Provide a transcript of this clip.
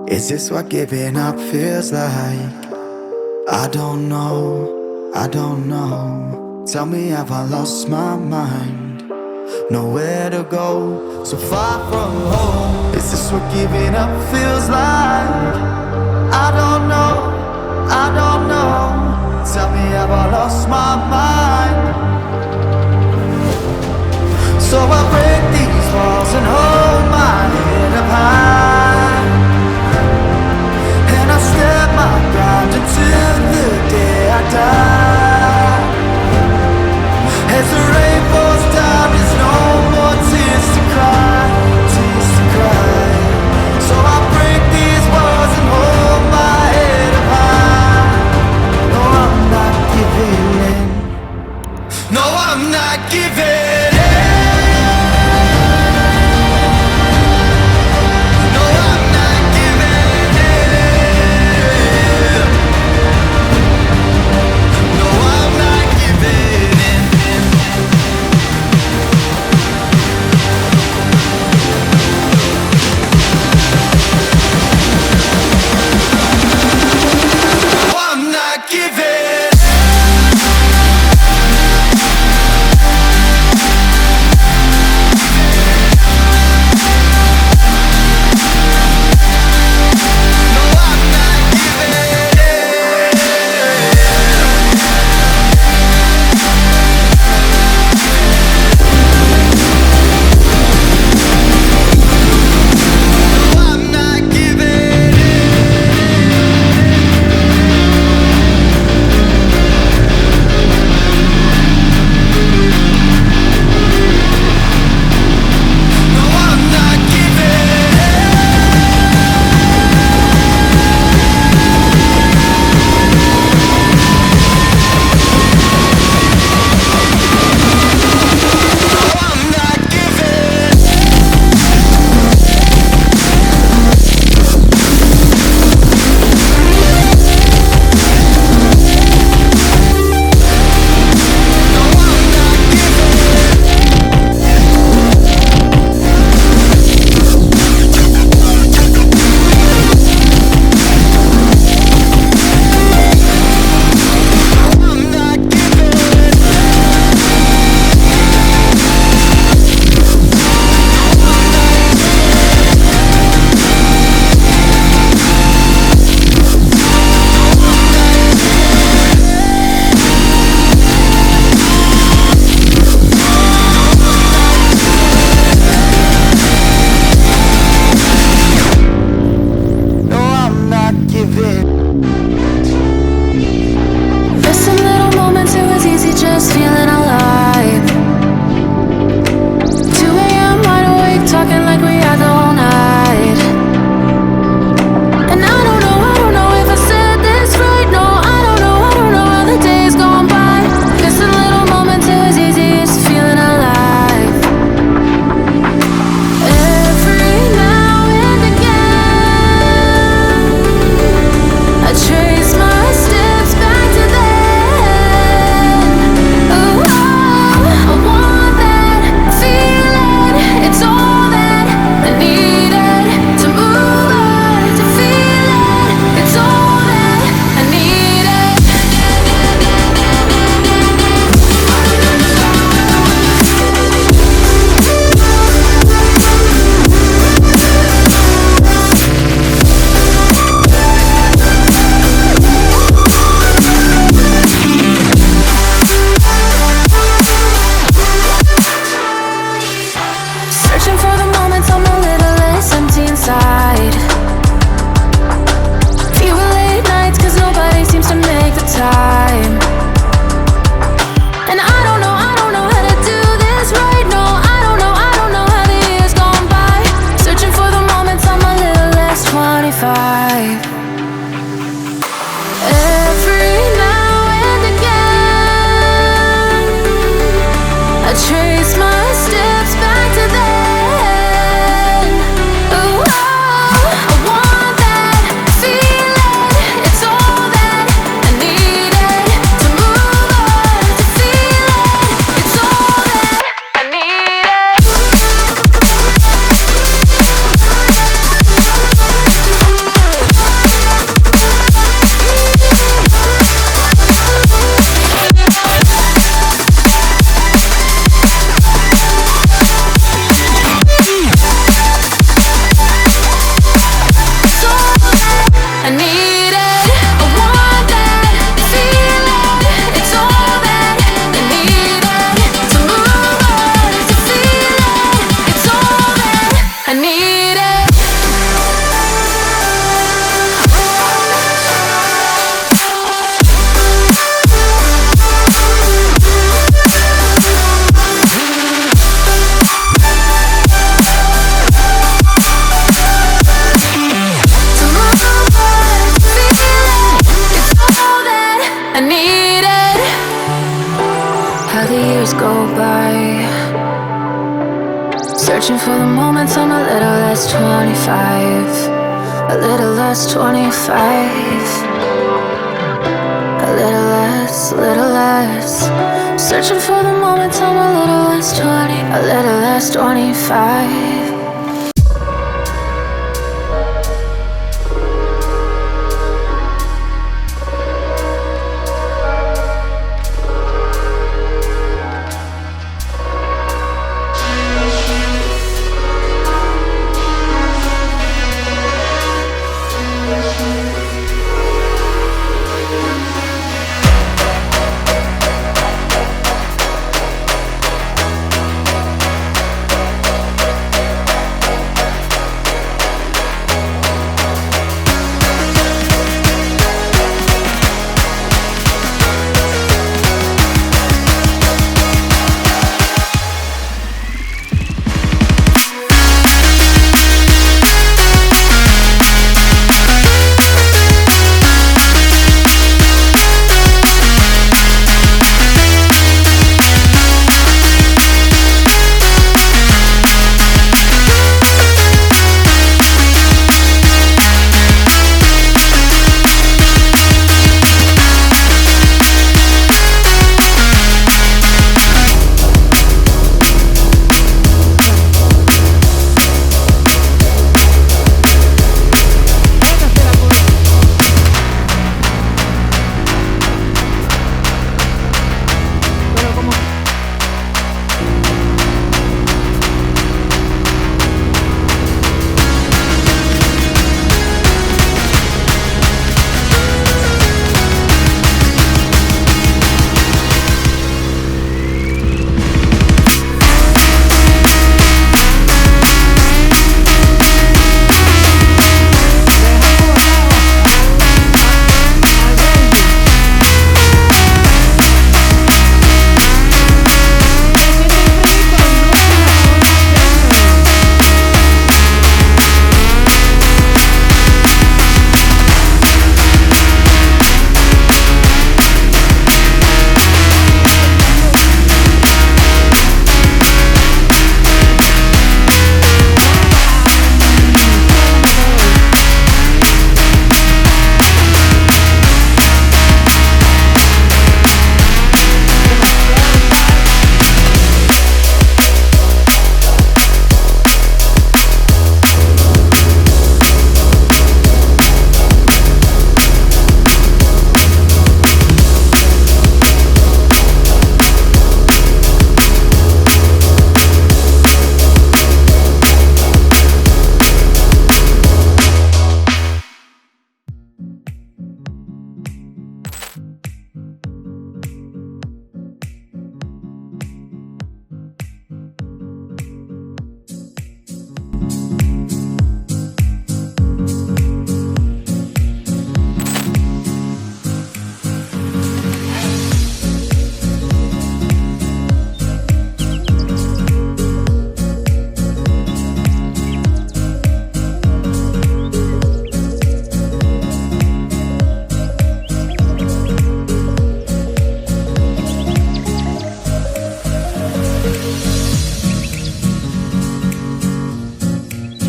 Is this what giving up feels like? I don't know, I don't know. Tell me, have I lost my mind? Nowhere to go, so far from home. Is this what giving up feels like? I don't know, I don't know. Tell me, have I lost my mind? So I break these walls and hold my head up high, and I step my ground until the day I die. As the rain falls down, there's no more tears to cry, tears to cry. So I break these walls and hold my head up high. No, I'm not giving in. No, I'm not giving in. Searching for the moments I'm a little less 25, a little less 25, a little less, a little less. Searching for the moments I'm a little less 20, a little less 25.